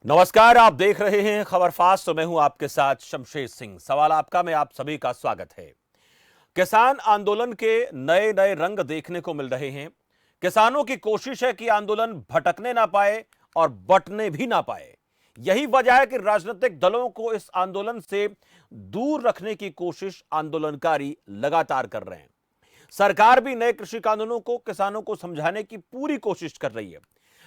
नमस्कार, आप देख रहे हैं खबर फास्ट। तो मैं हूं आपके साथ शमशेर सिंह। सवाल आपका, मैं आप सभी का स्वागत है। किसान आंदोलन के नए नए रंग देखने को मिल रहे हैं। किसानों की कोशिश है कि आंदोलन भटकने ना पाए और बंटने भी ना पाए। यही वजह है कि राजनीतिक दलों को इस आंदोलन से दूर रखने की कोशिश आंदोलनकारी लगातार कर रहे हैं। सरकार भी नए कृषि कानूनों को किसानों को समझाने की पूरी कोशिश कर रही है।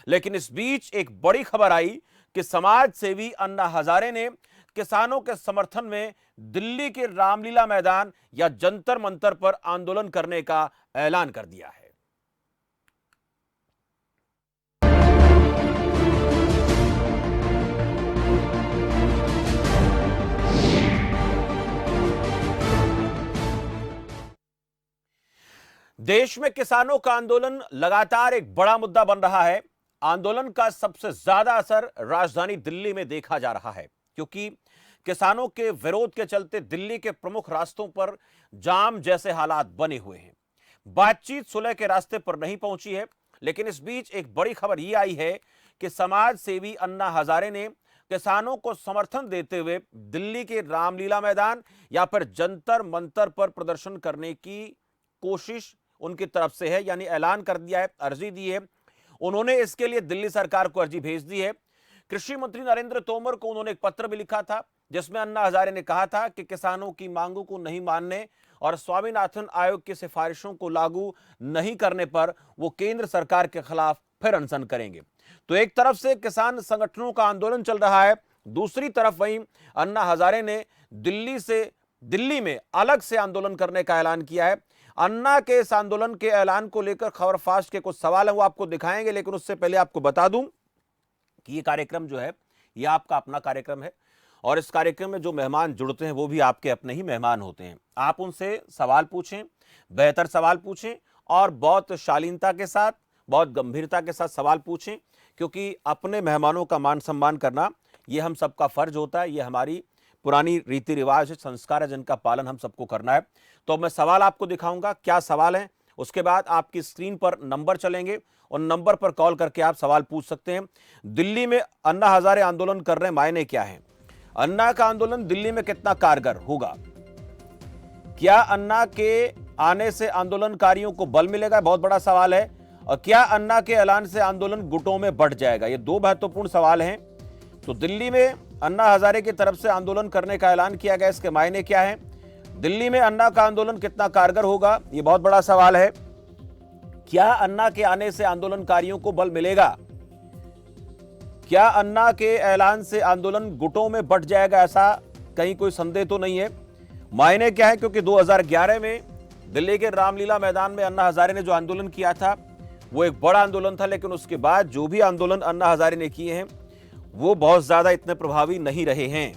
लेकिन इस बीच एक बड़ी खबर आई कि समाज सेवी अन्ना हजारे ने किसानों के समर्थन में दिल्ली के रामलीला मैदान या जंतर मंतर पर आंदोलन करने का ऐलान कर दिया है। देश में किसानों का आंदोलन लगातार एक बड़ा मुद्दा बन रहा है। आंदोलन का सबसे ज्यादा असर राजधानी दिल्ली में देखा जा रहा है, क्योंकि किसानों के विरोध के चलते दिल्ली के प्रमुख रास्तों पर जाम जैसे हालात बने हुए हैं। बातचीत सुलह के रास्ते पर नहीं पहुंची है। लेकिन इस बीच एक बड़ी खबर यह आई है कि समाज सेवी अन्ना हजारे ने किसानों को समर्थन देते हुए दिल्ली के रामलीला मैदान या फिर जंतर मंतर पर प्रदर्शन करने की कोशिश उनकी तरफ से है, यानी ऐलान कर दिया है, अर्जी दी है। उन्होंने इसके लिए दिल्ली सरकार को अर्जी भेज दी है। कृषि मंत्री नरेंद्र तोमर को उन्होंने एक पत्र भी लिखा था, जिसमें अन्ना हजारे ने कहा था कि किसानों की मांगों को नहीं मानने और स्वामीनाथन आयोग की सिफारिशों को लागू नहीं करने पर वो केंद्र सरकार के खिलाफ फिर अनशन करेंगे। तो एक तरफ से किसान संगठनों का आंदोलन चल रहा है, दूसरी तरफ वहीं अन्ना हजारे ने दिल्ली में अलग से आंदोलन करने का ऐलान किया है। अन्ना के इस आंदोलन के ऐलान को लेकर खबर फास्ट के कुछ सवाल हैं, वो आपको दिखाएंगे। लेकिन उससे पहले आपको बता दूं कि ये कार्यक्रम जो है, ये आपका अपना कार्यक्रम है और इस कार्यक्रम में जो मेहमान जुड़ते हैं वो भी आपके अपने ही मेहमान होते हैं। आप उनसे सवाल पूछें, बेहतर सवाल पूछें और बहुत शालीनता के साथ, बहुत गंभीरता के साथ सवाल पूछें, क्योंकि अपने मेहमानों का मान सम्मान करना ये हम सबका फर्ज होता है। ये हमारी पुरानी रीति रिवाज है, संस्कार है, जिनका पालन हम सबको करना है। तो मैं सवाल आपको दिखाऊंगा, क्या सवाल है। उसके बाद आपकी स्क्रीन पर नंबर चलेंगे, उन नंबर पर कॉल करके आप सवाल पूछ सकते हैं। दिल्ली में अन्ना हजारे आंदोलन कर रहे हैं, मायने क्या है? अन्ना का आंदोलन दिल्ली में कितना कारगर होगा? क्या अन्ना के आने से आंदोलनकारियों को बल मिलेगा? बहुत बड़ा सवाल है। और क्या अन्ना के ऐलान से आंदोलन गुटों में बढ़ जाएगा? ये दो महत्वपूर्ण सवाल हैं। तो दिल्ली में अन्ना हजारे की तरफ से आंदोलन करने का ऐलान किया गया, इसके मायने क्या है? दिल्ली में अन्ना का आंदोलन कितना कारगर होगा? ये बहुत बड़ा सवाल है। क्या अन्ना के आने से आंदोलनकारियों को बल मिलेगा? क्या अन्ना के ऐलान से आंदोलन गुटों में बंट जाएगा? ऐसा कहीं कोई संदेह तो नहीं है। मायने क्या है? क्योंकि 2011 में दिल्ली के रामलीला मैदान में अन्ना हजारे ने जो आंदोलन किया था वो एक बड़ा आंदोलन था, लेकिन उसके बाद जो भी आंदोलन अन्ना हजारे ने किए हैं वो बहुत ज्यादा इतने प्रभावी नहीं रहे हैं।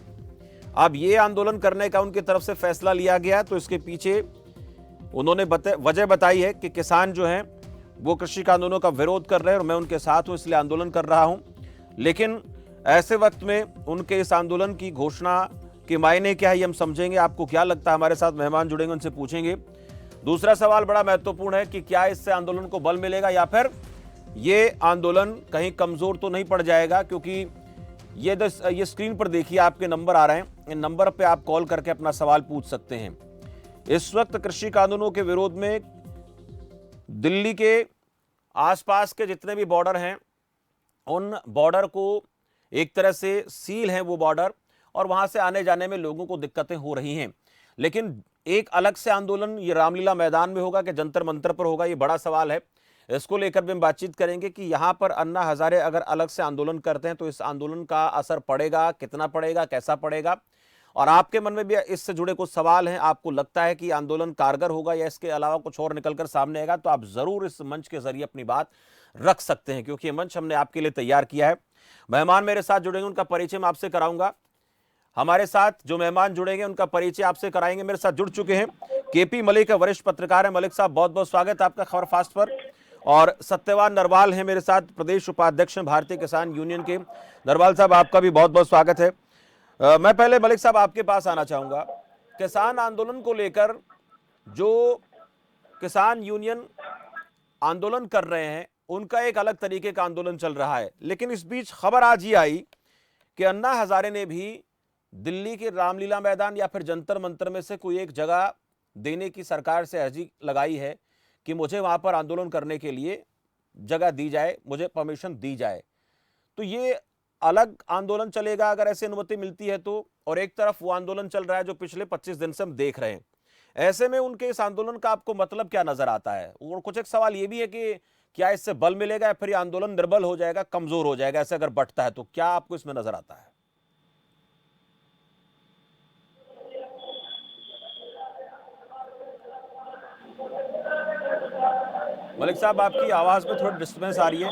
अब ये आंदोलन करने का उनकी तरफ से फैसला लिया गया, तो इसके पीछे उन्होंने वजह बताई है कि किसान जो हैं वो कृषि कानूनों का विरोध कर रहे हैं और मैं उनके साथ हूं, इसलिए आंदोलन कर रहा हूं। लेकिन ऐसे वक्त में उनके इस आंदोलन की घोषणा के मायने क्या है, ये हम समझेंगे। आपको क्या लगता है? हमारे साथ मेहमान जुड़ेंगे, उनसे पूछेंगे। दूसरा सवाल बड़ा महत्वपूर्ण है कि क्या इससे आंदोलन को बल मिलेगा या फिर ये आंदोलन कहीं कमजोर तो नहीं पड़ जाएगा? क्योंकि ये स्क्रीन पर देखिए, आपके नंबर आ रहे हैं, इन नंबर पे आप कॉल करके अपना सवाल पूछ सकते हैं। इस वक्त कृषि कानूनों के विरोध में दिल्ली के आसपास के जितने भी बॉर्डर हैं, उन बॉर्डर को एक तरह से सील है वो बॉर्डर, और वहां से आने जाने में लोगों को दिक्कतें हो रही हैं। लेकिन एक अलग से आंदोलन ये रामलीला मैदान में होगा कि जंतर मंतर पर होगा, ये बड़ा सवाल है। इसको लेकर भी हम बातचीत करेंगे कि यहां पर अन्ना हजारे अगर अलग से आंदोलन करते हैं तो इस आंदोलन का असर पड़ेगा, कितना पड़ेगा, कैसा पड़ेगा, और आपके मन में भी इससे जुड़े कुछ सवाल हैं। आपको लगता है कि आंदोलन कारगर होगा या इसके अलावा कुछ और निकलकर सामने आएगा? तो आप जरूर इस मंच के जरिए अपनी बात रख सकते हैं, क्योंकि ये मंच हमने आपके लिए तैयार किया है। मेहमान मेरे साथ जुड़ेंगे, उनका परिचय मैं आपसे कराऊंगा। हमारे साथ जो मेहमान जुड़ेंगे उनका परिचय आपसे कराएंगे। मेरे साथ जुड़ चुके हैं केपी मलिक, वरिष्ठ पत्रकार है। मलिक साहब, बहुत बहुत स्वागत है आपका खबर फास्ट पर। और सत्यवान नरवाल हैं मेरे साथ, प्रदेश उपाध्यक्ष भारतीय किसान यूनियन के। नरवाल साहब, आपका भी बहुत बहुत स्वागत है। मैं पहले मलिक साहब आपके पास आना चाहूंगा। किसान आंदोलन को लेकर जो किसान यूनियन आंदोलन कर रहे हैं, उनका एक अलग तरीके का आंदोलन चल रहा है। लेकिन इस बीच खबर आज ये आई कि अन्ना हजारे ने भी दिल्ली के रामलीला मैदान या फिर जंतर मंतर में से कोई एक जगह देने की सरकार से अर्जी लगाई है कि मुझे वहां पर आंदोलन करने के लिए जगह दी जाए, मुझे परमिशन दी जाए। तो ये अलग आंदोलन चलेगा अगर ऐसी अनुमति मिलती है तो, और एक तरफ वो आंदोलन चल रहा है जो पिछले 25 दिन से हम देख रहे हैं। ऐसे में उनके इस आंदोलन का आपको मतलब क्या नजर आता है? और कुछ एक सवाल ये भी है कि क्या इससे बल मिलेगा या फिर ये आंदोलन निर्बल हो जाएगा, कमजोर हो जाएगा ऐसे अगर बढ़ता है तो? क्या आपको इसमें नजर आता है? मलिक साहब, आपकी आवाज में थोड़ी डिस्टर्बेंस आ रही है,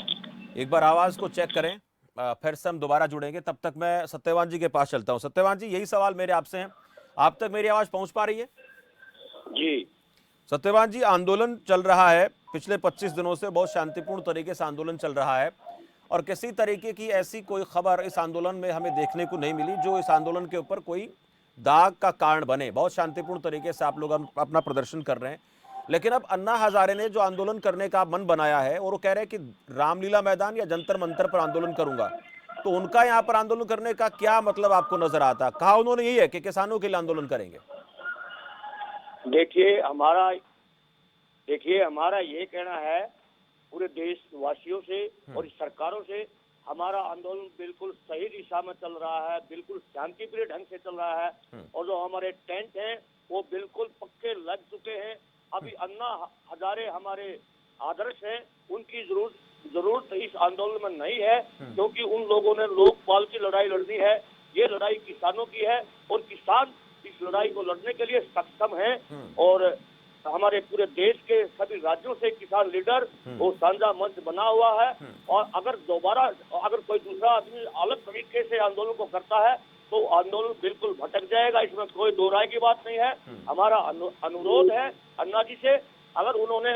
एक बार आवाज को चेक करें, फिर से हम दोबारा जुड़ेंगे। तब तक मैं सत्यवान जी के पास चलता हूं। सत्यवान जी, यही सवाल मेरे आपसे हैं, आप तक मेरी आवाज पहुंच पा रही है? जी। सत्यवान जी, आंदोलन चल रहा है पिछले 25 दिनों से, बहुत शांतिपूर्ण तरीके से आंदोलन चल रहा है, और किसी तरीके की ऐसी कोई खबर इस आंदोलन में हमें देखने को नहीं मिली जो इस आंदोलन के ऊपर कोई दाग का कारण बने। बहुत शांतिपूर्ण तरीके से आप लोग अपना प्रदर्शन कर रहे हैं, लेकिन अब अन्ना हजारे ने जो आंदोलन करने का मन बनाया है और वो कह रहे हैं कि रामलीला मैदान या जंतर मंतर पर आंदोलन करूंगा, तो उनका यहाँ पर आंदोलन करने का क्या मतलब आपको नजर आता? कहा उन्होंने यही है कि किसानों के लिए आंदोलन करेंगे? देखिए हमारा ये कहना है पूरे देशवासियों से और सरकारों से, हमारा आंदोलन बिल्कुल सही दिशा में चल रहा है, बिल्कुल शांतिप्रिय ढंग से चल रहा है, और जो हमारे टेंट हैं वो बिल्कुल पक्के लग चुके हैं। अभी अन्ना हजारे हमारे आदर्श हैं, उनकी जरूरत इस आंदोलन में नहीं है, क्योंकि उन लोगों ने लोकपाल की लड़ाई लड़नी है। ये लड़ाई किसानों की है और किसान इस लड़ाई को लड़ने के लिए सक्षम है, और हमारे पूरे देश के सभी राज्यों से किसान लीडर वो साझा मंच बना हुआ है। और अगर कोई दूसरा आदमी अलग तरीके से आंदोलन को करता है तो आंदोलन बिल्कुल भटक जाएगा, इसमें कोई दो राय की बात नहीं है। हमारा अनुरोध है अन्ना जी से, अगर उन्होंने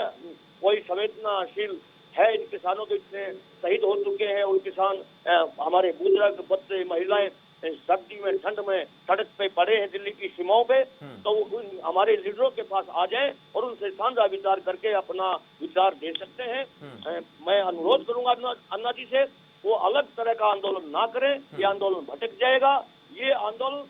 कोई संवेदनशील है, इन किसानों के इतने शहीद हो चुके हैं, उन किसान हमारे बुजुर्ग, बच्चे, महिलाएं सर्दी में, ठंड में सड़क पे पड़े हैं दिल्ली की सीमाओं पे, तो उन हमारे लीडरों के पास आ जाएं और उनसे साझा विचार करके अपना विचार दे सकते हैं। मैं अनुरोध करूंगा अन्ना जी से, वो अलग तरह का आंदोलन ना करें, ये आंदोलन भटक जाएगा। ये आंदोलन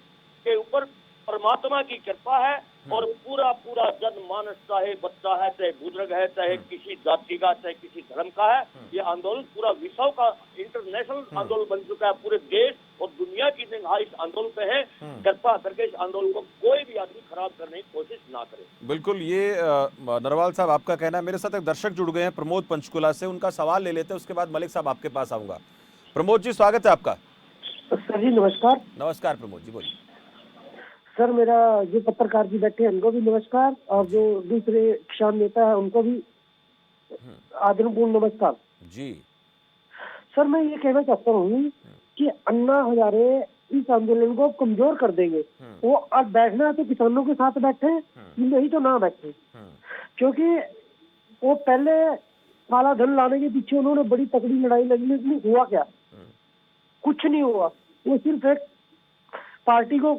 के ऊपर परमात्मा की कृपा है, और पूरा जनमानस, चाहे बच्चा है, चाहे बुजुर्ग है, चाहे किसी जाति का, चाहे किसी धर्म का है, ये आंदोलन पूरा विश्व का इंटरनेशनल आंदोलन बन चुका है। पूरे देश और दुनिया की निगाह इस आंदोलन पे है। कृपा करके इस आंदोलन को कोई भी आदमी खराब करने की कोशिश ना करे। बिल्कुल, ये नरवाल साहब आपका कहना है। मेरे साथ एक दर्शक जुड़ गए हैं प्रमोद पंचकुला से, उनका सवाल ले लेते हैं, उसके बाद मलिक साहब आपके पास आऊंगा। प्रमोद जी, स्वागत है आपका। सर जी नमस्कार। नमस्कार प्रमोद जी, बोलिए। सर, मेरा जो पत्रकार जी बैठे हैं उनको भी नमस्कार, और जो दूसरे किसान नेता है उनको भी आदरपूर्ण नमस्कार जी। सर, मैं ये कहना चाहता हूँ कि अन्ना हजारे इस आंदोलन को कमजोर कर देंगे। वो अब बैठना है तो किसानों के साथ बैठे, नहीं तो ना बैठे, क्योंकि वो पहले काला धन लाने के पीछे उन्होंने बड़ी तगड़ी लड़ाई लड़ी, लेकिन हुआ क्या? कुछ नहीं हुआ। वो सिर्फ एक पार्टी को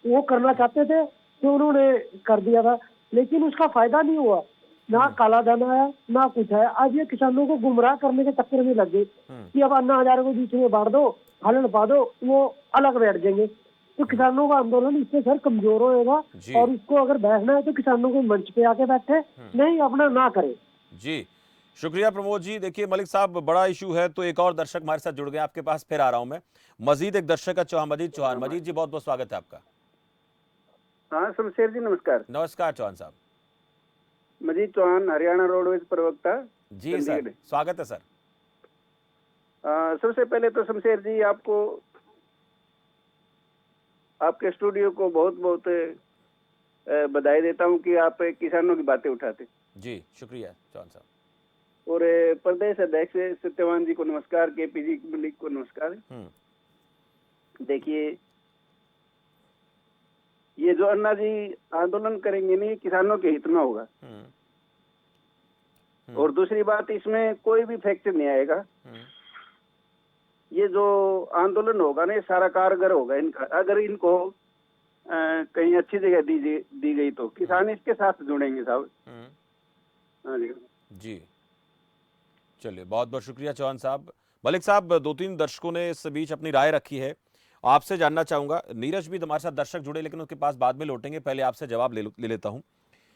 वो करना चाहते थे तो उन्होंने कर दिया था, लेकिन उसका फायदा नहीं हुआ, ना काला धन आया ना कुछ है। आज ये किसानों को गुमराह करने के चक्कर में लग गए कि अब अन्ना हजारे को बीच में बांट दो, हलन पा दो, वो अलग बैठ जाएंगे। तो किसानों का आंदोलन इससे सर कमजोर होएगा, और इसको अगर बैठना है तो किसानों को मंच पे आके बैठे, नहीं अपना ना करे। जी, शुक्रिया प्रमोद जी। देखिए मलिक साहब, बड़ा इशू है, तो एक और दर्शक हमारे साथ जुड़ गए, आपके पास फिर आ रहा हूं मैं। मजीद एक दर्शक है चौहान, मजीद चौहान। मजीद जी, बहुत बहुत स्वागत है आपका। हाँ शमशेर जी, नमस्कार। नमस्कार चौहान साहब। मजीद चौहान, हरियाणा रोडवेज प्रवक्ता। जी सर, स्वागत है सर। सबसे पहले तो शमशेर जी, आपको, आपके स्टूडियो को बहुत बहुत बधाई देता हूं कि आप किसानों की बातें उठाते। जी शुक्रिया चौहान साहब। और प्रदेश अध्यक्ष सत्यवान जी को नमस्कार, केपी जी मलिक को नमस्कार। देखिए, ये जो अन्ना जी आंदोलन करेंगे नहीं, किसानों के हित में होगा। और दूसरी बात, इसमें कोई भी फैक्टर नहीं आएगा। ये जो आंदोलन होगा ना, ये सारा कारगर होगा इनका। अगर इनको कहीं अच्छी जगह दी गई तो किसान इसके साथ जुड़ेंगे साहब। हाँ जी, चलिए बहुत बहुत शुक्रिया चौहान साहब। मलिक साहब, दो तीन दर्शकों ने इस बीच अपनी राय रखी है आपसे जानना चाहूंगा, नीरज भी हमारे साथ दर्शक जुड़े लेकिन उसके पास बाद में लौटेंगे, पहले आपसे जवाब ले लेता हूं।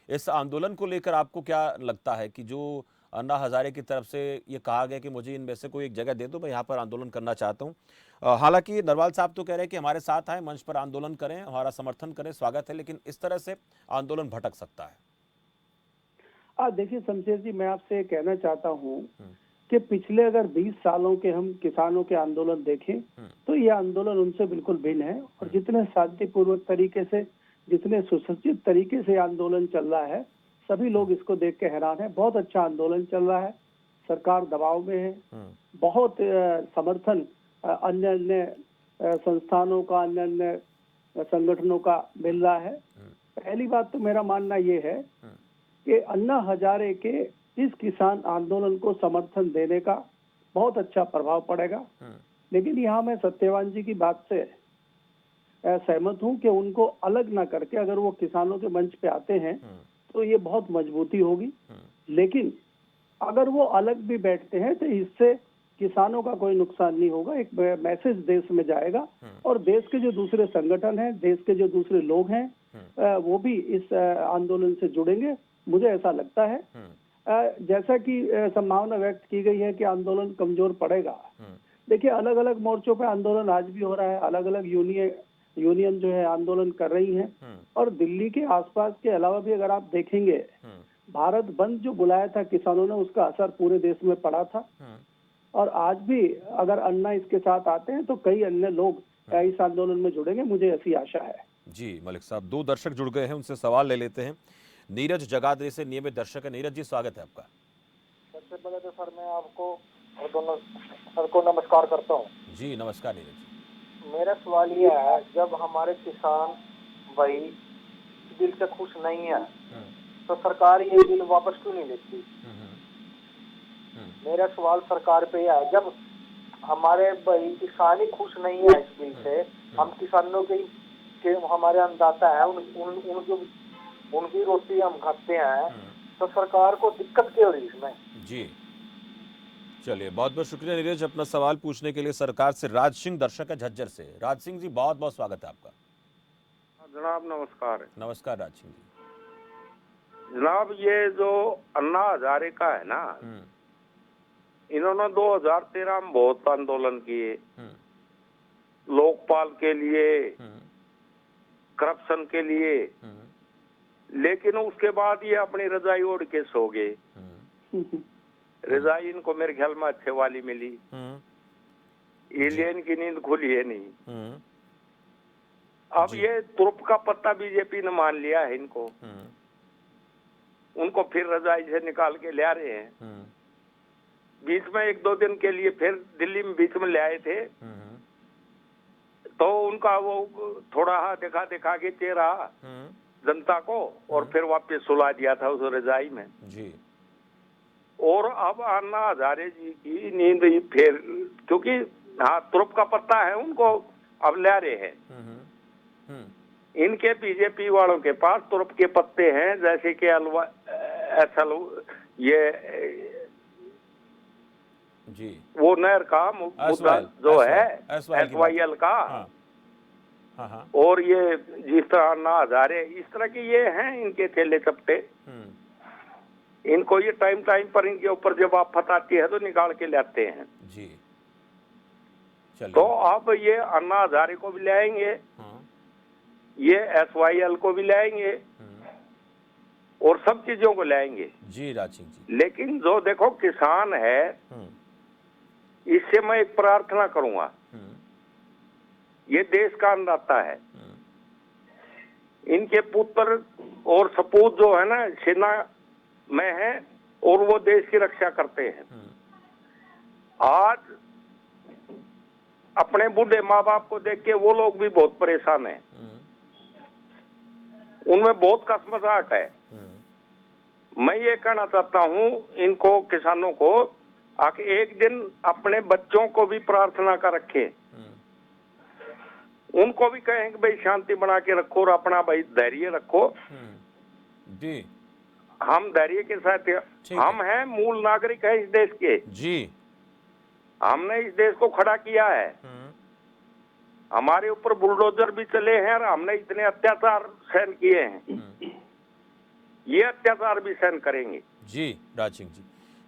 इस आंदोलन को लेकर आपको क्या लगता है कि जो अन्ना हजारे की तरफ से ये कहा गया कि मुझे इनमें से कोई एक जगह दे दो, मैं यहाँ पर आंदोलन करना चाहता हूँ। हालांकि नरवाल साहब तो कह रहे हैं कि हमारे साथ आए, मंच पर आंदोलन करें, हमारा समर्थन करें, स्वागत है, लेकिन इस तरह से आंदोलन भटक सकता है। देखिए शमशेर जी, मैं आपसे ये कहना चाहता हूँ कि पिछले अगर 20 सालों के हम किसानों के आंदोलन देखें तो ये आंदोलन उनसे बिल्कुल भिन्न है। और जितने शांतिपूर्वक तरीके से, जितने सुसज्जित तरीके से आंदोलन चल रहा है, सभी लोग इसको देख के हैरान है। बहुत अच्छा आंदोलन चल रहा है, सरकार दबाव में है, बहुत समर्थन अन्य अन्य संस्थानों का, अन्य अन्य संगठनों का मिल रहा है। पहली बात तो मेरा मानना ये है कि अन्ना हजारे के इस किसान आंदोलन को समर्थन देने का बहुत अच्छा प्रभाव पड़ेगा। लेकिन यहाँ मैं सत्यवान जी की बात से सहमत हूँ कि उनको अलग ना करके अगर वो किसानों के मंच पे आते हैं तो ये बहुत मजबूती होगी। लेकिन अगर वो अलग भी बैठते हैं तो इससे किसानों का कोई नुकसान नहीं होगा। एक मैसेज देश में जाएगा और देश के जो दूसरे संगठन हैं, देश के जो दूसरे लोग हैं, वो भी इस आंदोलन से जुड़ेंगे, मुझे ऐसा लगता है। जैसा कि संभावना व्यक्त की गई है कि आंदोलन कमजोर पड़ेगा। देखिए, अलग अलग मोर्चों पे आंदोलन आज भी हो रहा है, अलग अलग यूनियन जो है आंदोलन कर रही हैं। और दिल्ली के आसपास के अलावा भी अगर आप देखेंगे, भारत बंद जो बुलाया था किसानों ने, उसका असर पूरे देश में पड़ा था। और आज भी अगर अन्ना इसके साथ आते हैं तो कई अन्य लोग इस आंदोलन में जुड़ेंगे, मुझे ऐसी आशा है। जी मलिक साहब, 2 दर्शक जुड़ गए हैं, उनसे सवाल ले लेते हैं। नीरज जगाधरी से नियमित दर्शक है। नीरज जी, स्वागत है आपका। सबसे पहले तो सर मैं आपको और दोनों सर को नमस्कार करता हूँ। जी नमस्कार नीरज जी। मेरा सवाल ये है, जब हमारे किसान भाई बिल से खुश नहीं है तो सरकार ये बिल वापस क्यों नहीं लेती? मेरा सवाल सरकार पे है, जब हमारे भाई किसान ही खुश नहीं है इस बिल से, हम किसानों के हमारे अन्नदाता है, उनकी रोटी हम खाते हैं, तो सरकार को दिक्कत क्यों हो रही इसमें? जी चलिए, बहुत बहुत शुक्रिया नीरज अपना सवाल पूछने के लिए। सरकार से राज सिंह दर्शक है झज्जर से। राज सिंह जी, बहुत बहुत स्वागत है आपका। जनाब नमस्कार। नमस्कार राज सिंह जी। जनाब, ये जो अन्ना हजारे का है ना, इन्होंने 2013 में बहुत आंदोलन किए, लोकपाल के लिए, करप्शन के लिए, लेकिन उसके बाद ये अपनी रजाई ओढ़ के सो गए। रजाई इनको मेरे ख्याल में अच्छे वाली मिली, एलियन की नींद खुली है नहीं। अब ये तुर्प का पत्ता बीजेपी ने मान लिया है इनको, उनको फिर रजाई से निकाल के ले आ रहे हैं। बीच में 1-2 दिन के लिए फिर दिल्ली में बीच में ले आए थे, तो उनका वो थोड़ा दिखा के चेहरा जनता को, और फिर वापस सुला दिया था उस रजाई में जी। और अब अन्ना हजारे जी की नींद फिर, क्योंकि हाँ तुर्प का पत्ता है उनको अब ले रहे हैं। इनके बीजेपी वालों के पास तुर्प के पत्ते हैं, जैसे कि जी वो नहर का मुद्दा जो है SYL का। हाँ। और ये जिस तरह अन्ना हजारे, इस तरह के ये हैं इनके थैले चपटे। इनको ये टाइम पर इनके ऊपर जब आफत आती है तो निकाल के लाते हैं जी। तो अब ये अन्ना हजारे को भी लाएंगे, ये SYL को भी लाएंगे और सब चीजों को लाएंगे जी राज सिंह जी। लेकिन जो देखो किसान है, इससे मैं एक प्रार्थना करूंगा, ये देश का अन्नदाता है, इनके पुत्र और सपूत जो है ना सेना में है और वो देश की रक्षा करते हैं। आज अपने बूढ़े माँ बाप को देख के वो लोग भी बहुत परेशान हैं, उनमें बहुत कसमसाहट है। मैं ये कहना चाहता हूँ इनको, किसानों को, आके एक दिन अपने बच्चों को भी प्रार्थना का रखें, उनको भी कहें कि भाई शांति बना के रखो और अपना भाई धैर्य रखो। जी हम धैर्य के साथ, हम हैं मूल नागरिक है इस देश के जी, हमने इस देश को खड़ा किया है। हमारे ऊपर बुलडोजर भी चले हैं और हमने इतने अत्याचार सहन किए हैं, ये अत्याचार भी सहन करेंगे। जी राज सिंह जी,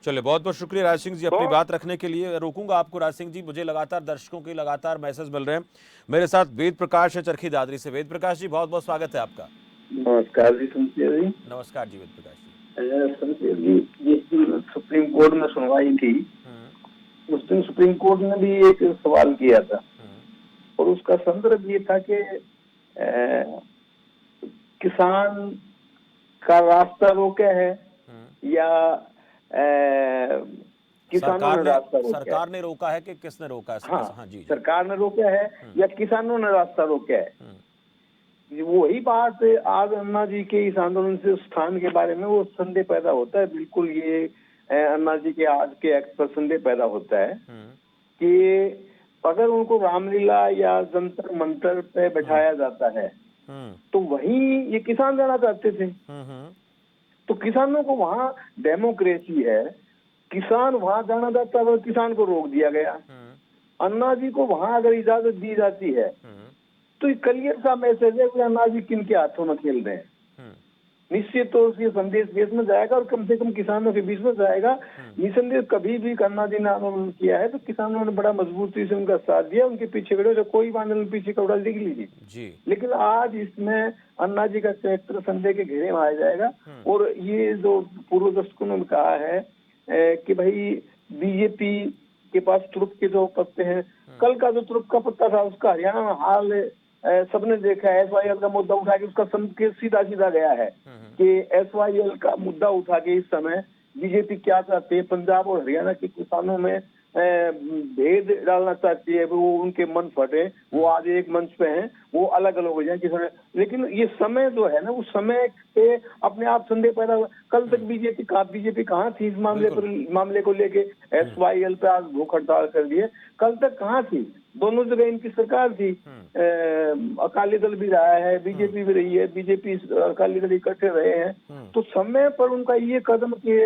चलिए बहुत बहुत शुक्रिया राज सिंह जी अपनी बात रखने के लिए। रोकूंगा आपको राज सिंह जी, मुझे लगातार दर्शकों के लगातार मैसेज मिल रहे हैं। मेरे साथ वेद प्रकाश है चरखी दादरी से। वेद प्रकाश जी बहुत बहुत स्वागत है आपका। नमस्कार जी शमशेर जी। नमस्कार जी वेद प्रकाश जी। शमशेर जी, जिस दिन सुप्रीम कोर्ट में सुनवाई थी उस दिन सुप्रीम कोर्ट ने भी एक सवाल किया था और उसका संदर्भ ये था कि किसान का रास्ता रोका है या किसानों ने रास्ता रोका है। सरकार ने रोका है कि किसने रोका है? हाँ जी, सरकार ने रोका है या किसानों ने रास्ता रोका है। वही बात आज अन्ना जी के इस आंदोलन से स्थान के बारे में वो संदेह पैदा होता है। बिल्कुल ये अन्ना जी के आज के एक्ट पर संदेह पैदा होता है कि अगर उनको रामलीला या जंतर मंतर पे बैठाया जाता है तो वहीं ये किसान जाना चाहते थे, तो किसानों को वहां डेमोक्रेसी है, किसान वहां जाना चाहता है, किसान को रोक दिया गया। अन्ना जी को वहां अगर इजाजत दी जाती है तो ये क्लियर सा मैसेज है कि अन्ना जी किन के हाथों में खेल रहे हैं। निश्चित तौर से संदेश देश में जाएगा और कम से कम किसानों के बीच में जाएगा। निसंदेह कभी भी अन्ना जी ने आंदोलन किया है तो किसानों ने बड़ा मजबूती से उनका साथ दिया, उनके पीछे खड़े हो, कोई आंदोलन पीछे का उड़ा लिख लीजिए। लेकिन आज इसमें अन्ना जी का चरित्र संदेह के घेरे में आ जाएगा। और ये जो पूर्व दर्शकों ने कहा है कि भाई बीजेपी के पास तुरुप के जो पत्ते हैं, कल का जो तुरुप का पत्ता था उसका हरियाणा में हाल सबने देखा है। SYL का मुद्दा उठा के उसका संकेत सीधा सीधा गया है कि SYL का मुद्दा उठा के इस समय बीजेपी क्या चाहती है, पंजाब और हरियाणा के किसानों में भेद डालना चाहती है, वो उनके मन फटे, वो आज एक मंच पे हैं, वो अलग अलग हो जाए किसान। लेकिन ये समय जो है ना, उस समय पे अपने आप संदेह पैदा हुआ। कल तक बीजेपी कहाँ थी इस मामले को लेके? SYL पे आज भूख हड़ताल कर दिए, कल तक कहाँ थी? दोनों जगह इनकी सरकार थी। अकाली दल भी रहा है, बीजेपी भी रही है, बीजेपी अकाली दल इकट्ठे रहे हैं। तो समय पर उनका ये कदम कि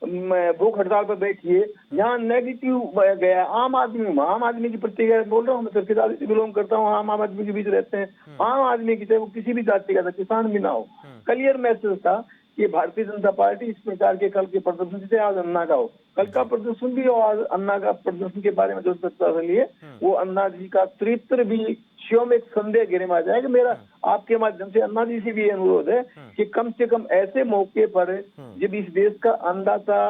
भूख हड़ताल पर बैठिए, यहाँ नेगेटिव गया आम आदमी की प्रतिक्रिया बोल रहा हूँ मैं, चरखी दादरी से बिलोंग करता हूँ, आम आदमी के बीच रहते हैं। आम आदमी की, चाहे वो किसी भी जाति का था, किसान भी ना हो, क्लियर मैसेज था कि भारतीय जनता पार्टी इस प्रकार के कल के प्रदर्शन से आज अन्ना का हो। कल का प्रदर्शन भी और अन्ना का प्रदर्शन के बारे में जो चर्चा रही है वो अन्ना जी का चरित्र भी स्वयं एक संदेह घेरे में आ जाएगा। मेरा आपके माध्यम से अन्ना जी से भी अनुरोध है कि कम से कम ऐसे मौके पर जब इस देश का अन्नदाता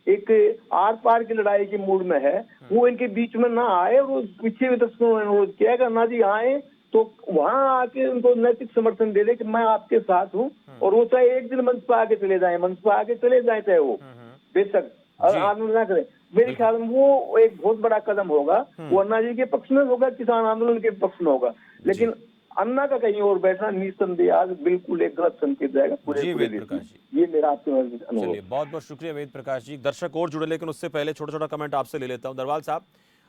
एक आर पार की लड़ाई के मूड में है, वो इनके बीच में ना आए। और पीछे भी दर्शकों ने अनुरोध किया कि अन्ना जी आए तो वहां आके उनको नैतिक समर्थन दे दे कि मैं आपके साथ हूँ, और वो चाहे एक दिन मंच पर आके चले जाए, चाहे वो बेशक आंदोलन ना करें। मेरे ख्याल में वो एक बहुत बड़ा कदम होगा। वो अन्ना जी के पक्ष में होगा, किसान आंदोलन के पक्ष में होगा। लेकिन अन्ना का कहीं और बैठना निस्संदेह आज बिल्कुल एक गलत संकेत जाएगा पूरे प्रकाश जी। ये मेरा आपसे अनुरोध। चलिए बहुत बहुत शुक्रिया वेद प्रकाश जी। दर्शक और जुड़े, लेकिन उससे पहले छोटा छोटा कमेंट आपसे ले लेता हूँ। दरवाल साहब,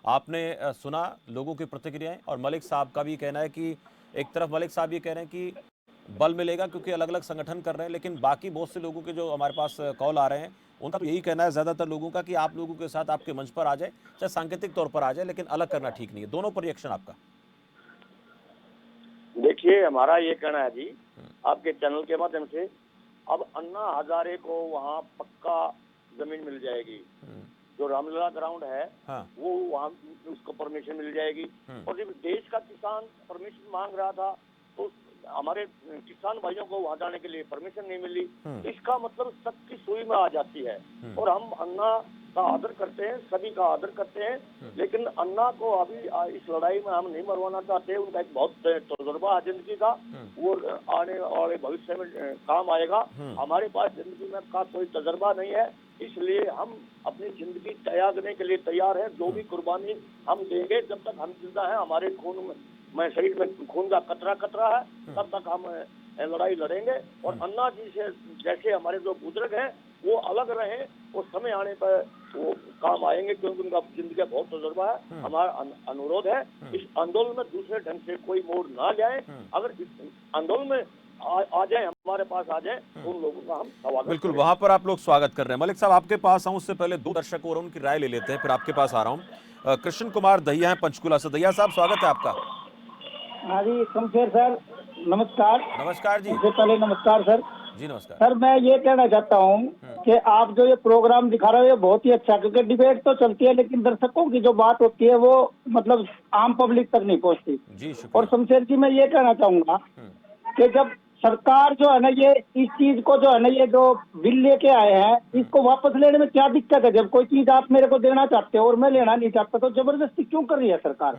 आपने सुना लोगों की प्रतिक्रियाएं, और मलिक साहब का भी कहना है कि एक तरफ मलिक साहब ये कह रहे हैं कि बल मिलेगा क्योंकि अलग अलग संगठन कर रहे हैं, लेकिन बाकी बहुत से लोगों के जो हमारे पास कॉल आ रहे हैं उनका तो यही कहना है ज़्यादातर लोगों का कि आप लोगों के साथ आपके मंच पर आ जाए, चाहे सांकेतिक तौर पर आ जाए, लेकिन अलग करना ठीक नहीं है। दोनों पर रिएक्शन आपका। देखिए, हमारा ये कहना है जी आपके चैनल के माध्यम से, अब अन्ना हजारे को वहाँ पक्का जमीन मिल जाएगी। जो रामलीला ग्राउंड है वो वहाँ उसको परमिशन मिल जाएगी। और जब देश का किसान परमिशन मांग रहा था तो हमारे किसान भाइयों को वहाँ जाने के लिए परमिशन नहीं मिली। इसका मतलब सबकी सुई में आ जाती है। और हम अन्ना का आदर करते हैं, सभी का आदर करते हैं, लेकिन अन्ना को अभी इस लड़ाई में हम नहीं मरवाना चाहते। उनका एक बहुत तजुर्बा है जिंदगी का, वो आने वाले भविष्य में काम आएगा। हमारे पास जिंदगी में का कोई तजुर्बा नहीं है, इसलिए हम अपनी जिंदगी त्यागने के लिए तैयार हैं। जो भी कुर्बानी हम देंगे, जब तक हम जिंदा हैं, हमारे खून में शरीर में खून का कतरा है, तब तक हम लड़ाई लड़ेंगे। और अन्ना जी से जैसे हमारे जो बुजुर्ग हैं वो अलग रहे, और समय आने पर वो काम आएंगे, क्योंकि उनका जिंदगी का बहुत तजुर्बा है। हमारा अनुरोध है इस आंदोलन में दूसरे ढंग से कोई मोड़ ना जाए। अगर इस आंदोलन में आ जाए, हमारे पास आ जाए, उन लोगों का हम स्वागत बिल्कुल, करेंगे। वहां पर आप लोग स्वागत कर रहे हैं। मलिक साहब, आपके पास आऊं उससे पहले दो दर्शक और उनकी राय ले लेते हैं, फिर आपके पास आ रहा हूं। कृष्ण कुमार दहिया है पंचकुला से। दहिया साहब, स्वागत है आपका। हाँ जी, शमशेर सर, नमस्कार। नमस्कार जी। सबसे पहले नमस्कार सर। जी नमस्कार। सर, मैं ये कहना चाहता हूँ कि आप जो ये प्रोग्राम दिखा रहे हो ये बहुत ही अच्छा, क्योंकि डिबेट तो चलती है लेकिन दर्शकों की जो बात होती है वो मतलब आम पब्लिक तक नहीं पहुँचती। जी और शुक्रिया। शमशेर जी, मैं ये कहना चाहूंगा कि जब सरकार जो है ना ये इस चीज को जो है ना ये जो बिल लेके आए हैं इसको वापस लेने में क्या दिक्कत है? जब कोई चीज आप मेरे को देना चाहते हो और मैं लेना नहीं चाहता तो जबरदस्ती क्यों कर रही है सरकार?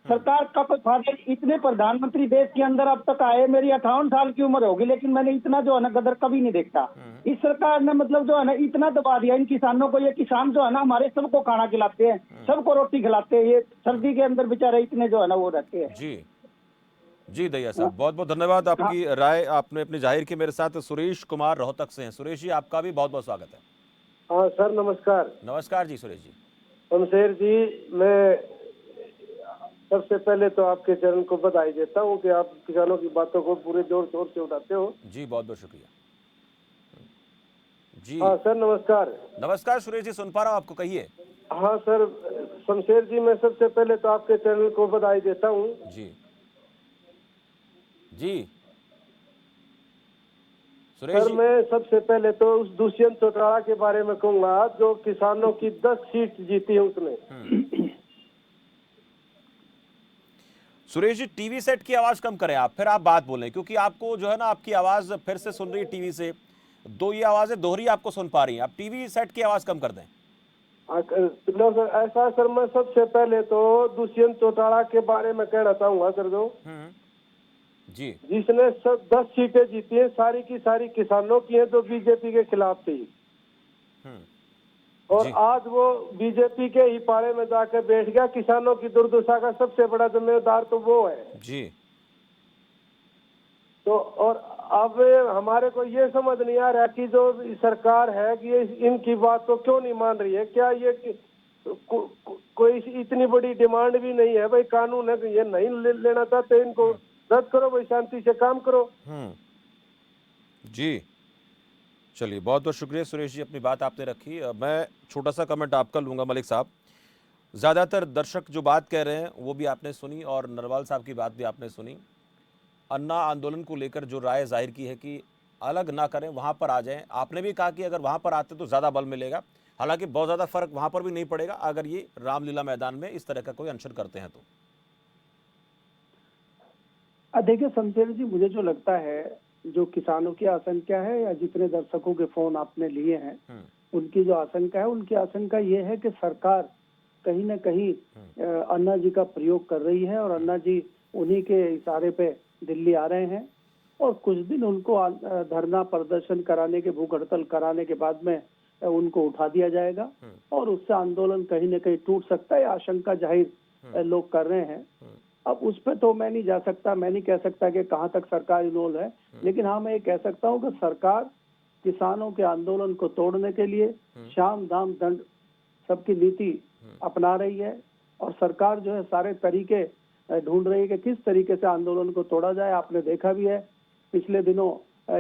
सरकार का कोई फायदा? इतने प्रधानमंत्री देश के अंदर अब तक आए, मेरी 58 साल की उम्र होगी लेकिन मैंने इतना जो है ना गदर कभी नहीं देखा। इस सरकार ने मतलब जो है ना इतना दबा दिया इन किसानों को। ये किसान जो है ना हमारे सबको खाना खिलाते हैं, सबको रोटी खिलाते हैं, ये सर्दी के अंदर बेचारे इतने जो है ना वो रहते हैं। जी जी दहिया साहब, बहुत बहुत धन्यवाद। आपकी राय आपने अपनी जाहिर की। मेरे साथ सुरेश कुमार रोहतक से हैं। सुरेश जी, आपका भी बहुत बहुत स्वागत है। हाँ सर, नमस्कार। नमस्कार जी सुरेश जी। शमशेर जी, मैं सबसे पहले तो आपके चैनल को बधाई देता हूँ कि आप किसानों की बातों को पूरे जोर शोर से उठाते हो। जी बहुत बहुत शुक्रिया जी। हाँ सर, नमस्कार। नमस्कार सुरेश जी, सुन पा रहा हूँ आपको, कहिए। हाँ सर, शमशेर जी, मैं सबसे पहले तो आपके चैनल को बधाई देता हूँ। जी जी सुरेश सर, जी। मैं सबसे पहले तो उस दुष्यंत चौटाला के बारे में कहूंगा जो किसानों की 10 सीट जीती है उसने। सुरेश जी, टीवी सेट की आवाज कम करें आप, फिर आप बात बोलें, क्योंकि आपको जो है ना आपकी आवाज फिर से सुन रही है टीवी से, दो ये आवाजें दोहरी आपको सुन पा रही हैं। आप टीवी सेट की आवाज कम कर दें। लो सर, ऐसा सर, मैं सबसे पहले तो दुष्यंत चौटाला के बारे में कहना चाहूंगा सर, जो जी जिसने सब 10 सीटें जीती है सारी की सारी किसानों की है जो बीजेपी के खिलाफ थी। और जी। आज वो बीजेपी के ही पाले में जाकर बैठ गया। किसानों की दुर्दशा का सबसे बड़ा जिम्मेदार तो वो है जी। तो। और अब हमारे को ये समझ नहीं आ रहा कि जो सरकार है कि ये इनकी बात को क्यों नहीं मान रही है। क्या ये कोई इतनी बड़ी डिमांड भी नहीं है भाई, कानून है कि ये नहीं लेना चाहते, इनको रद्द करो भाई, शांति से काम करो। जी चलिए, बहुत बहुत शुक्रिया सुरेश जी, अपनी बात आपने रखी। मैं छोटा सा कमेंट आपका लूंगा मलिक साहब। ज़्यादातर दर्शक जो बात कह रहे हैं वो भी आपने सुनी और नरवाल साहब की बात भी आपने सुनी। अन्ना आंदोलन को लेकर जो राय जाहिर की है कि अलग ना करें, वहाँ पर आ जाएं। आपने भी कहा कि अगर वहाँ पर आते तो ज़्यादा बल मिलेगा, हालांकि बहुत ज़्यादा फर्क वहाँ पर भी नहीं पड़ेगा अगर ये रामलीला मैदान में इस तरह का कोई अनशन करते हैं तो। देखिए शमशेर जी, मुझे जो लगता है जो किसानों की आशंका है या जितने दर्शकों के फोन आपने लिए हैं उनकी जो आशंका है, उनकी आशंका ये है कि सरकार कहीं न कहीं अन्ना जी का प्रयोग कर रही है और अन्ना जी उन्हीं के इशारे पे दिल्ली आ रहे हैं और कुछ दिन उनको धरना प्रदर्शन कराने के, भूख हड़ताल कराने के बाद में उनको उठा दिया जाएगा और उससे आंदोलन कहीं न कहीं टूट सकता है। आशंका जाहिर लोग कर रहे हैं। अब उस पर तो मैं नहीं जा सकता, मैं नहीं कह सकता कि कहाँ तक सरकार इन्वॉल्व है, लेकिन हाँ मैं ये कह सकता हूँ कि सरकार किसानों के आंदोलन को तोड़ने के लिए शाम दाम दंड सबकी नीति अपना रही है और सरकार जो है सारे तरीके ढूंढ रही है कि किस तरीके से आंदोलन को तोड़ा जाए। आपने देखा भी है पिछले दिनों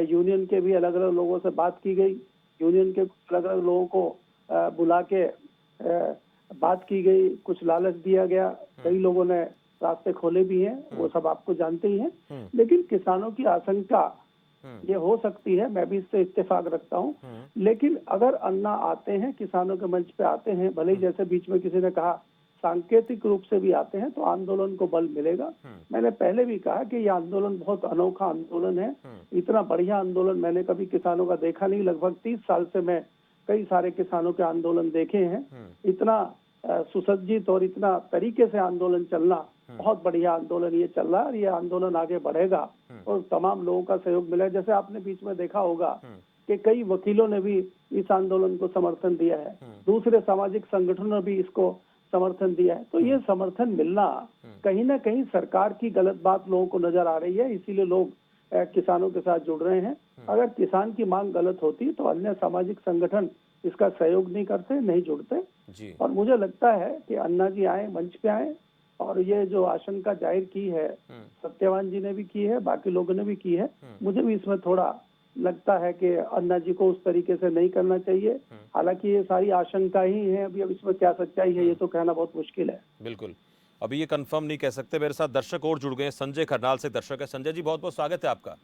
यूनियन के भी अलग अलग लोगों से बात की गई, यूनियन के अलग अलग लोगों को बुला के बात की गई, कुछ लालच दिया गया, कई लोगों ने रास्ते खोले भी हैं, वो सब आपको जानते ही हैं। लेकिन किसानों की आशंका ये हो सकती है, मैं भी इससे इत्तेफाक रखता हूँ, लेकिन अगर अन्ना आते हैं, किसानों के मंच पे आते हैं, भले ही जैसे बीच में किसी ने कहा सांकेतिक रूप से भी आते हैं तो आंदोलन को बल मिलेगा। मैंने पहले भी कहा कि ये आंदोलन बहुत अनोखा आंदोलन है, इतना बढ़िया आंदोलन मैंने कभी किसानों का देखा नहीं। लगभग 30 साल से मैं कई सारे किसानों के आंदोलन देखे हैं। इतना सुसज्जित और इतना तरीके से आंदोलन चलना, बहुत बढ़िया आंदोलन ये चल रहा है और ये आंदोलन आगे बढ़ेगा और तमाम लोगों का सहयोग मिला। जैसे आपने बीच में देखा होगा कि कई वकीलों ने भी इस आंदोलन को समर्थन दिया है, दूसरे सामाजिक संगठनों ने भी इसको समर्थन दिया है। तो ये समर्थन मिलना कहीं ना कहीं सरकार की गलत बात लोगों को नजर आ रही है, इसीलिए लोग किसानों के साथ जुड़ रहे हैं। अगर किसान की मांग गलत होती तो अन्य सामाजिक संगठन इसका सहयोग नहीं करते, नहीं जुड़ते। और मुझे लगता है कि अन्ना जी आए, मंच पे आए, और ये जो आशंका जाहिर की है, सत्यवान जी ने भी की है, बाकी लोगों ने भी की है, मुझे भी इसमें थोड़ा लगता है कि अन्ना जी को उस तरीके से नहीं करना चाहिए। हालांकि ये सारी आशंका ही है, अभी अब इसमें क्या सच्चाई है ये तो कहना बहुत मुश्किल है। बिल्कुल, अभी ये कंफर्म नहीं कह सकते। मेरे साथ दर्शक और जुड़ गए हैं। संजय करनाल से दर्शक है। संजय जी, बहुत बहुत स्वागत है आपका।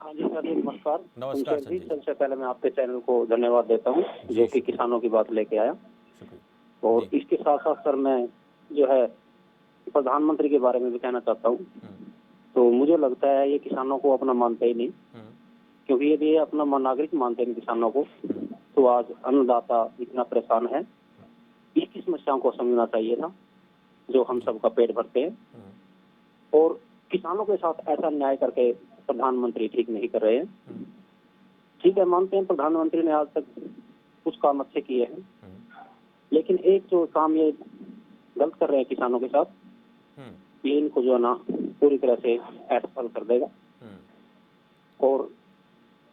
हाँ जी सर, नमस्कार। नमस्कार संजय जी, संजय जी। सबसे पहले मैं आपके चैनल को धन्यवाद देता हूँ जो कि किसानों की बात लेके आया। और इसके साथ साथ सर मैं जो है प्रधानमंत्री के बारे में भी कहना चाहता हूँ। तो मुझे लगता है ये किसानों को अपना मानते ही नहीं, क्योंकि यदि ये अपना नागरिक मानते नहीं किसानों को, तो आज अन्नदाता इतना परेशान है। इसकी समस्याओं को समझना चाहिए था जो हम सबका पेट भरते हैं। और किसानों के साथ ऐसा न्याय करके प्रधानमंत्री ठीक नहीं कर रहे हैं। ठीक है, मानते हैं प्रधानमंत्री ने आज तक कुछ काम अच्छे किए हैं, लेकिन एक जो काम ये गलत कर रहे हैं किसानों के साथ, ये इनको जो है ना पूरी तरह से असफल कर देगा। और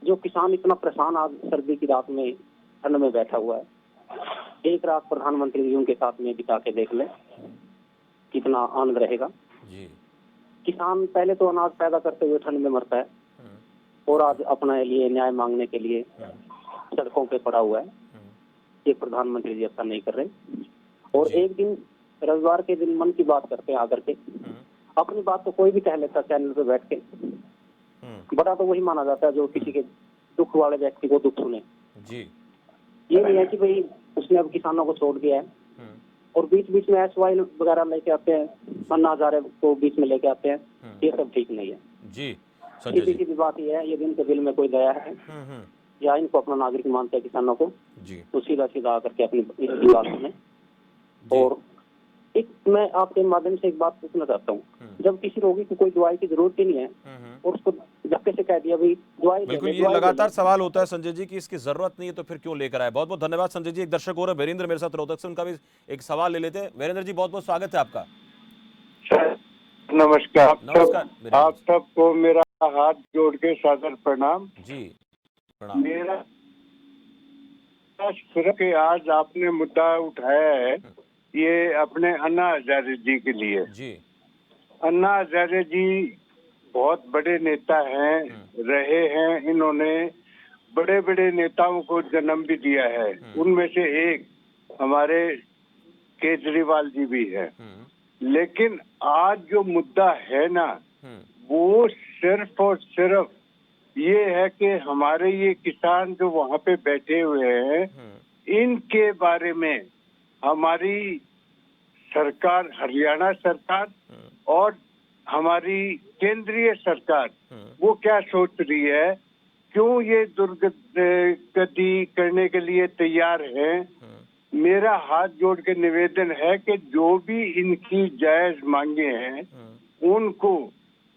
जो किसान इतना परेशान आज सर्दी की रात में ठंड में बैठा हुआ है, एक रात प्रधानमंत्री जी उनके साथ में बिता के देख ले कितना आनंद रहेगा। किसान पहले तो अनाज पैदा करते हुए ठंड में मरता है और आज अपने लिए न्याय मांगने के लिए सड़कों पे पड़ा हुआ है। ये प्रधानमंत्री जी ऐसा नहीं कर रहे। और एक दिन रविवार के दिन मन की बात करते हैं आकर के, अपनी बात तो कोई भी कह लेता चैनल पे बैठ के, बड़ा तो वही माना जाता है जो किसी के दुख वाले व्यक्ति को दुख सुने जी। ये नहीं है कि भाई उसने अब किसानों को छोड़ दिया है और बीच बीच में SY वगैरह लेके आते हैं, अन्ना हजारे को बीच में लेके आते हैं। ये सब ठीक नहीं है जी। किसी की भी बात ये है, ये इनके दिल में कोई दया है या इनको अपना नागरिक मानते हैं किसानों को, तो सीधा सीधा आकर के अपनी इसकी बात सुने। और एक मैं आपके माध्यम से एक बात पूछना चाहता हूँ, जब किसी रोगी को कोई दवाई की जरूरत ही नहीं है और उसको धक्के से कह दिया भाई दवाई, बिल्कुल ये लगातार सवाल होता है संजय जी कि इसकी जरूरत नहीं है तो फिर क्यों लेकर आए। बहुत बहुत धन्यवाद संजय जी। एक दर्शक और है वीरेंद्र मेरे साथ रोहतक से, उनका भी एक सवाल ले लेते हैं। वीरेंद्र जी, बहुत बहुत स्वागत है आपका। नमस्कार। नमस्कार आप सबको मेरा हाथ जोड़ के सादर प्रणाम जी। प्रणाम। मेरा सिर्फ के आज आपने मुद्दा उठाया है ये अपने अन्ना हजारे जी के लिए जी। अन्ना हजारे जी बहुत बड़े नेता हैं, रहे हैं। इन्होंने बड़े बड़े नेताओं को जन्म भी दिया है। उनमें से एक हमारे केजरीवाल जी भी है। लेकिन आज जो मुद्दा है ना, वो सिर्फ और सिर्फ ये है कि हमारे ये किसान जो वहाँ पे बैठे हुए हैं, इनके बारे में हमारी सरकार, हरियाणा सरकार और हमारी केंद्रीय सरकार वो क्या सोच रही है, क्यों ये दुर्गति करने के लिए तैयार है। मेरा हाथ जोड़ के निवेदन है कि जो भी इनकी जायज मांगे हैं उनको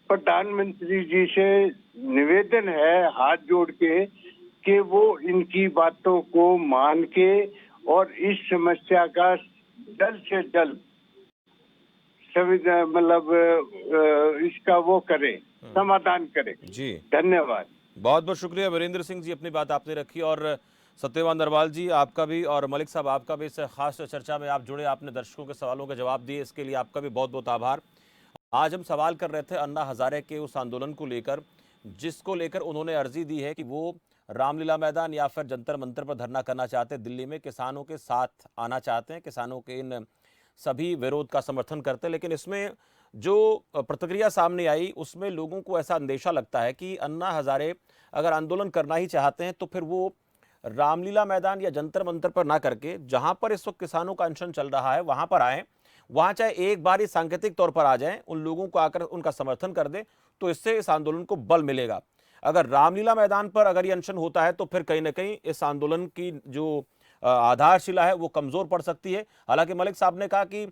प्रधानमंत्री जी से निवेदन है हाथ जोड़ के कि वो इनकी बातों को मान के और इस समस्या का जल्द से जल्द मतलब इसका वो करे, समाधान करे जी। धन्यवाद। बहुत बहुत शुक्रिया वीरेंद्र सिंह जी, अपनी बात आपने रखी। और सत्यवान नरवाल जी, आपका भी, और मलिक साहब आपका भी इस खास चर्चा में आप जुड़े, आपने दर्शकों के सवालों के जवाब दिए, इसके लिए आपका भी बहुत बहुत आभार। आज हम सवाल कर रहे थे अन्ना हजारे के उस आंदोलन को लेकर जिसको लेकर उन्होंने अर्जी दी है कि वो रामलीला मैदान या फिर जंतर मंतर पर धरना करना चाहते हैं, दिल्ली में किसानों के साथ आना चाहते हैं, किसानों के इन सभी विरोध का समर्थन करते हैं। लेकिन इसमें जो प्रतिक्रिया सामने आई उसमें लोगों को ऐसा अंदेशा लगता है कि अन्ना हजारे अगर आंदोलन करना ही चाहते हैं तो फिर वो रामलीला मैदान या जंतर मंतर पर ना करके जहां पर इस वक्त किसानों का अनशन चल रहा है वहां पर आएँ, वहां चाहे एक बार ही सांकेतिक तौर पर आ जाएं, उन लोगों को आकर उनका समर्थन कर दें, तो इससे इस आंदोलन को बल मिलेगा। अगर रामलीला मैदान पर अगर ये अनशन होता है तो फिर कहीं ना कहीं इस आंदोलन की जो आधारशिला है वो कमजोर पड़ सकती है। हालांकि मलिक साहब ने कहा कि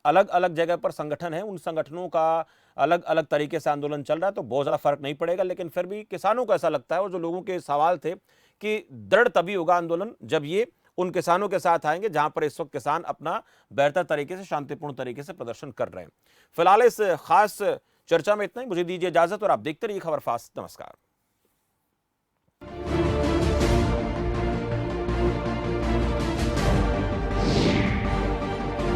अलग अलग जगह पर संगठन है, उन संगठनों का अलग अलग तरीके से आंदोलन चल रहा है तो बहुत ज़्यादा फर्क नहीं पड़ेगा। लेकिन फिर भी किसानों को ऐसा लगता है, और जो लोगों के सवाल थे कि दृढ़ तभी होगा आंदोलन जब ये उन किसानों के साथ आएंगे जहां पर इस वक्त किसान अपना बेहतर तरीके से, शांतिपूर्ण तरीके से प्रदर्शन कर रहे हैं। फिलहाल इस खास चर्चा में इतना ही। मुझे दीजिए इजाजत और आप देखते रहिए खबर फास्ट। नमस्कार।